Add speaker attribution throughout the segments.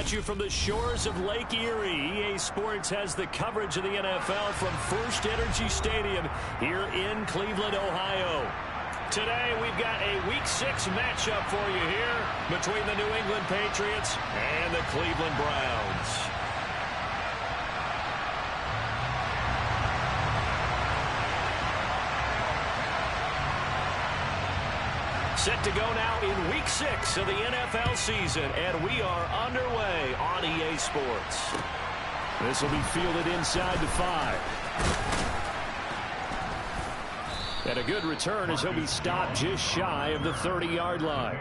Speaker 1: at you from the shores of Lake Erie. EA Sports has the coverage of the NFL from First Energy Stadium here in Cleveland, Ohio. Today, we've got a Week 6 matchup for you here between the New England Patriots and the Cleveland Browns. Set to go now in Week 6 of the NFL season, and we are underway on EA Sports. This will be fielded inside the 5. And a good return as he'll be stopped just shy of the 30-yard line.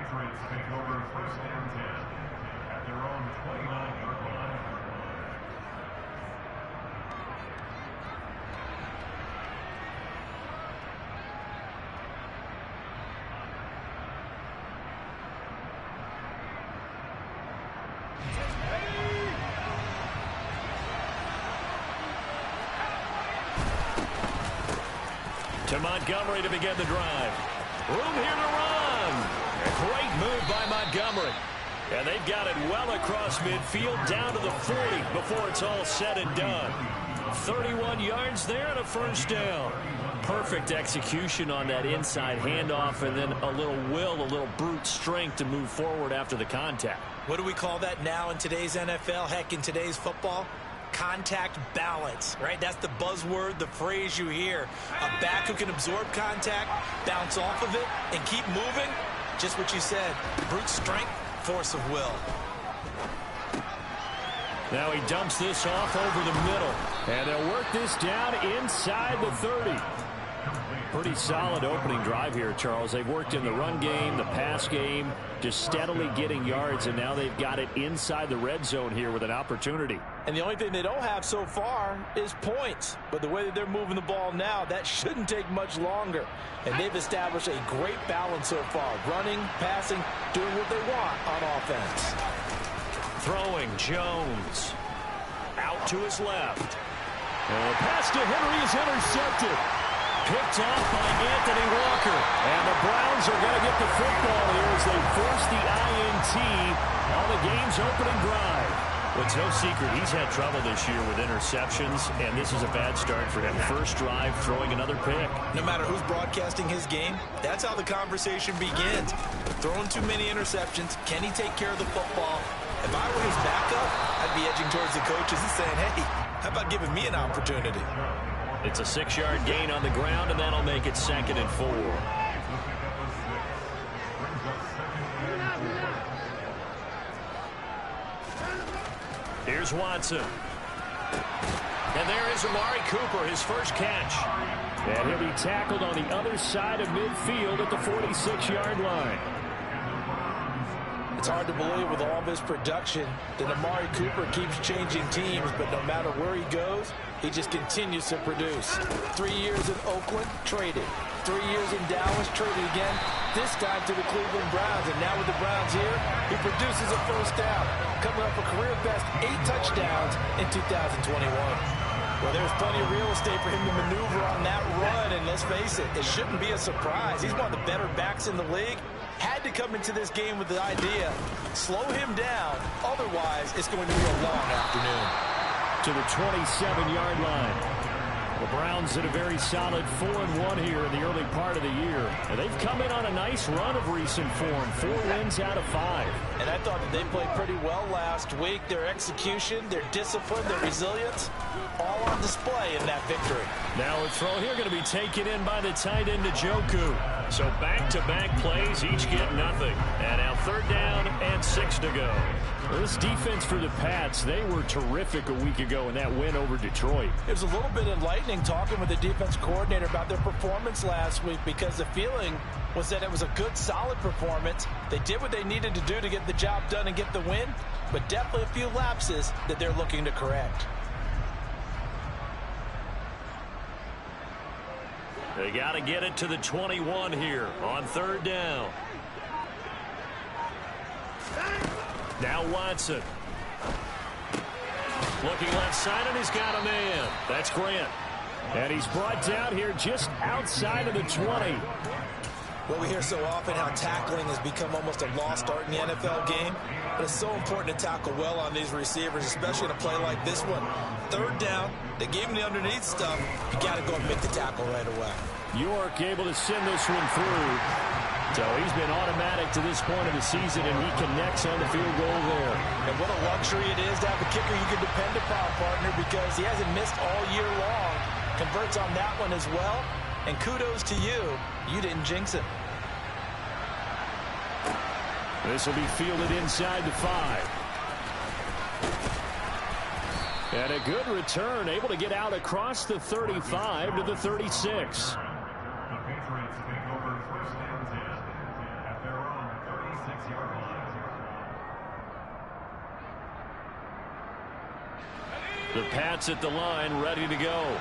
Speaker 1: To Montgomery to begin the drive. Room here to run. A great move by Montgomery. And they've got it well across midfield down to the 40 before it's all said and done. 31 yards there and a first down. Perfect execution on that inside handoff, and then a little brute strength to move forward after the contact.
Speaker 2: What do we call that now in today's NFL? Heck, in today's football? Contact balance, right? That's the buzzword, the phrase you hear. A back who can absorb contact, bounce off of it, and keep moving. Just what you said. Brute strength, force of will.
Speaker 1: Now he dumps this off over the middle. And they'll work this down inside the 30. Pretty solid opening drive here, Charles. They've worked in the run game, the pass game, just steadily getting yards, and now they've got it inside the red zone here with an opportunity.
Speaker 2: And the only thing they don't have so far is points. But the way that they're moving the ball now, that shouldn't take much longer. And they've established a great balance so far. Running, passing, doing what they want on offense.
Speaker 1: Throwing, Jones. Out to his left. And the pass to Henry is intercepted. Picked off by Anthony Walker. And the Browns are going to get the football here as they force the INT on the game's opening drive. Well, it's no secret he's had trouble this year with interceptions, and this is a bad start for him. First drive, throwing another pick.
Speaker 2: No matter who's broadcasting his game, that's how the conversation begins. Throwing too many interceptions. Can he take care of the football? If I were his backup, I'd be edging towards the coaches and saying, hey, how about giving me an opportunity?
Speaker 1: It's a 6-yard gain on the ground, and that'll make it 2nd and 4. Here's Watson. And there is Amari Cooper, his first catch. And he'll be tackled on the other side of midfield at the 46-yard line.
Speaker 2: It's hard to believe with all this production that Amari Cooper keeps changing teams, but no matter where he goes, he just continues to produce. 3 years in Oakland, traded. 3 years in Dallas, traded again, this time to the Cleveland Browns. And now with the Browns here, he produces a first down, coming up a career-best 8 touchdowns in 2021. Well, there's plenty of real estate for him to maneuver on that run, and let's face it, it shouldn't be a surprise. He's one of the better backs in the league. Had to come into this game with the idea, slow him down, otherwise it's going to be a long afternoon.
Speaker 1: To the 27-yard line. The Browns in a very solid 4-1 here in the early part of the year. And they've come in on a nice run of recent form. 4 wins out of 5.
Speaker 2: And I thought that they played pretty well last week. Their execution, their discipline, their resilience, all on display in that victory.
Speaker 1: Now a throw here going to be taken in by the tight end Njoku. So back-to-back plays, each get nothing. And now 3rd down and 6 to go. Well, this defense for the Pats, they were terrific a week ago in that win over Detroit.
Speaker 2: It was a little bit enlightening talking with the defense coordinator about their performance last week, because the feeling was that it was a good, solid performance. They did what they needed to do to get the job done and get the win, but definitely a few lapses that they're looking to correct.
Speaker 1: They got to get it to the 21 here on 3rd down. Now Watson. Looking left side, and he's got a man. That's Grant. And he's brought down here just outside of the 20.
Speaker 2: Well, we hear so often how tackling has become almost a lost art in the NFL game. But it's so important to tackle well on these receivers, especially in a play like this one. Third down, they gave him the underneath stuff. You got to go and make the tackle right away.
Speaker 1: York able to send this one through. So he's been automatic to this point of the season, and he connects on the field goal there.
Speaker 2: And what a luxury it is to have a kicker you can depend upon, partner, because he hasn't missed all year long. Converts on that one as well. And kudos to you. You didn't jinx him.
Speaker 1: This will be fielded inside the 5. And a good return, able to get out across the 35 to the 36. The Pats at the line, ready to go.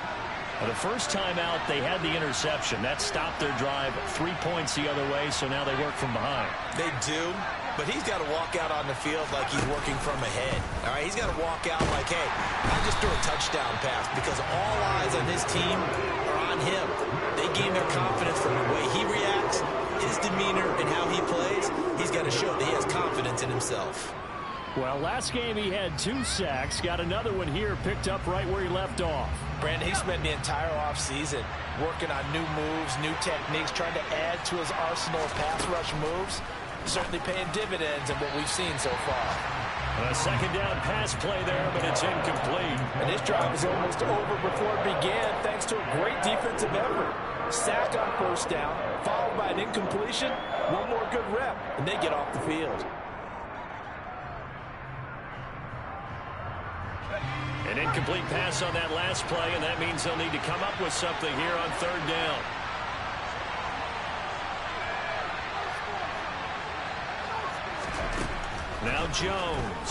Speaker 1: The first time out, they had the interception. That stopped their drive 3 points the other way, so now they work from behind.
Speaker 2: They do, but he's got to walk out on the field like he's working from ahead. All right, he's got to walk out like, hey, I just threw a touchdown pass, because all eyes on his team are on him. They gain their confidence from the way he reacts, his demeanor, and how he plays. He's got to show that he has confidence in himself.
Speaker 1: Well, last game he had 2 sacks. Got another one here, picked up right where he left off.
Speaker 2: Brandon, he spent the entire offseason working on new moves, new techniques, trying to add to his arsenal of pass rush moves. Certainly paying dividends in what we've seen so far.
Speaker 1: A second down pass play there, but it's incomplete.
Speaker 2: And this drive is almost over before it began, thanks to a great defensive effort. Sack on first down, followed by an incompletion. One more good rep, and they get off the field.
Speaker 1: An incomplete pass on that last play, and that means they'll need to come up with something here on third down. Now Jones.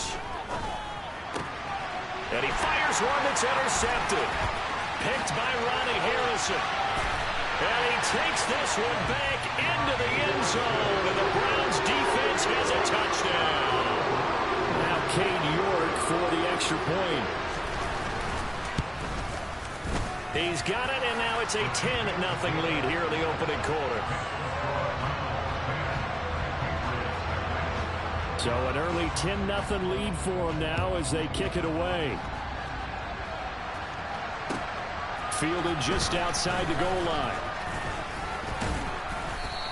Speaker 1: And he fires one that's intercepted. Picked by Ronnie Harrison. And he takes this one back into the end zone, and the Browns defense has a touchdown. Now Cade York for the extra point. He's got it, and now it's a 10-0 lead here in the opening quarter. So an early 10-0 lead for them now as they kick it away. Fielded just outside the goal line.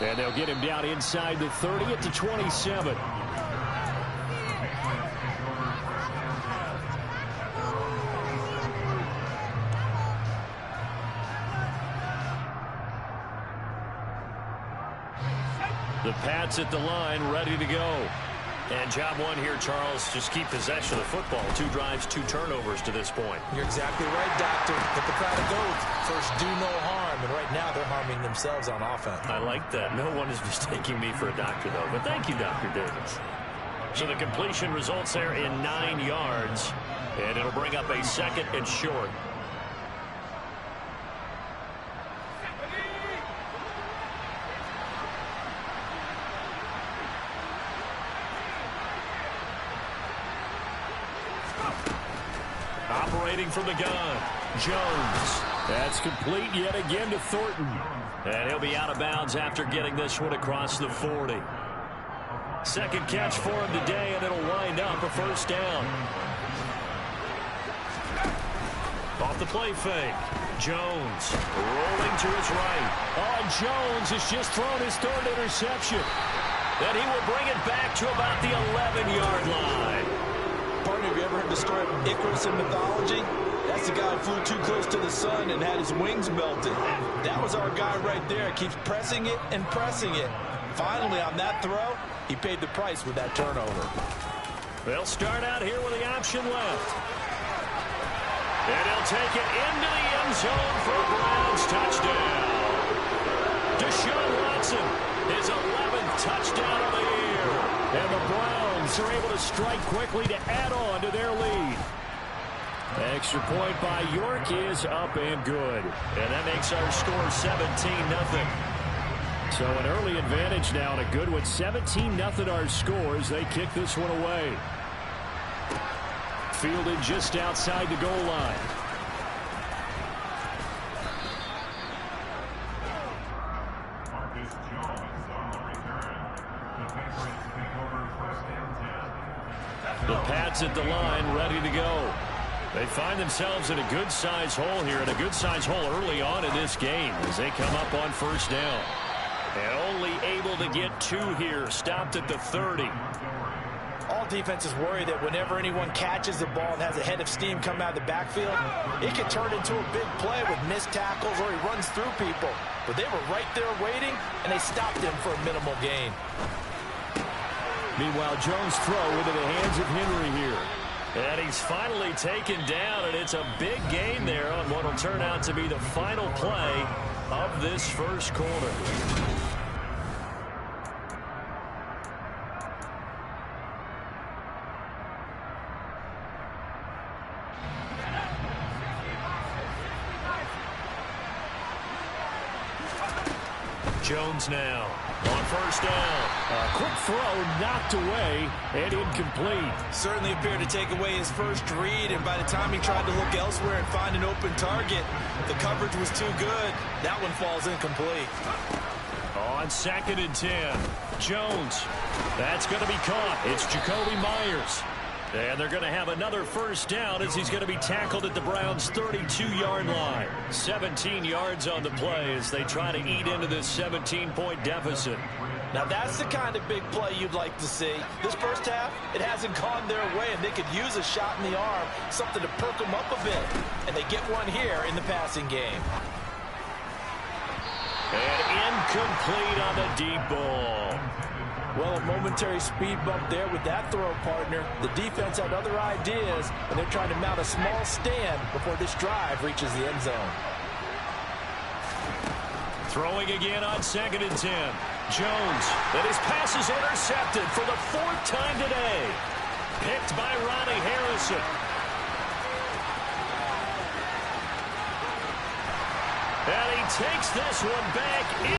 Speaker 1: And they'll get him down inside the 30 at the 27. The Pats at the line, ready to go. And job one here, Charles, just keep possession of the football. 2 drives, 2 turnovers to this point.
Speaker 2: You're exactly right, Doctor. Hit the crowd of goats. First, do no harm. And right now, they're harming themselves on offense.
Speaker 1: I like that. No one is mistaking me for a doctor, though. But thank you, Dr. Davis. So the completion results there in 9 yards. And it'll bring up a 2nd and short. Operating from the gun, Jones. That's complete yet again to Thornton. And he'll be out of bounds after getting this one across the 40. Second catch for him today, and it'll wind up a first down. Off the play fake. Jones rolling to his right. Oh, Jones has just thrown his 3rd interception. Then he will bring it back to about the 11-yard line.
Speaker 2: Partner, have you ever heard the story of Icarus in mythology? That's the guy who flew too close to the sun and had his wings melted. That was our guy right there. Keeps pressing it and pressing it. Finally, on that throw, he paid the price with that turnover.
Speaker 1: They'll start out here with the option left. And he'll take it into the end zone for a Browns touchdown. Deshaun Watson, his 11th touchdown of the year. And the Browns are able to strike quickly to add on to their lead. Extra point by York is up and good. And that makes our score 17-0. So an early advantage now, and a good one. 17-0 our score as they kick this one away. Fielded just outside the goal line. yards at the line, ready to go. They find themselves in a good-sized hole here, and a good-sized hole early on in this game as they come up on first down. And only able to get 2 here, stopped at the 30.
Speaker 2: All defenses worry that whenever anyone catches the ball and has a head of steam come out of the backfield, it can turn into a big play with missed tackles or he runs through people. But they were right there waiting, and they stopped him for a minimal gain.
Speaker 1: Meanwhile, Jones' throw into the hands of Henry here. And he's finally taken down, and it's a big gain there on what will turn out to be the final play of this first quarter. Jones now on first down. A quick throw knocked away and incomplete.
Speaker 2: Certainly appeared to take away his first read, and by the time he tried to look elsewhere and find an open target, the coverage was too good. That one falls incomplete.
Speaker 1: On 2nd and 10, Jones. That's going to be caught. It's Jacoby Myers. And they're going to have another first down as he's going to be tackled at the Browns' 32-yard line. 17 yards on the play as they try to eat into this 17-point deficit.
Speaker 2: Now that's the kind of big play you'd like to see. This first half, it hasn't gone their way, and they could use a shot in the arm, something to perk them up a bit. And they get one here in the passing game.
Speaker 1: And incomplete on the deep ball.
Speaker 2: Well, a momentary speed bump there with that throw, partner. The defense had other ideas, and they're trying to mount a small stand before this drive reaches the end zone.
Speaker 1: Throwing again on 2nd and 10. Jones, and his pass is intercepted for the 4th time today. Picked by Ronnie Harrison. And he takes this one back.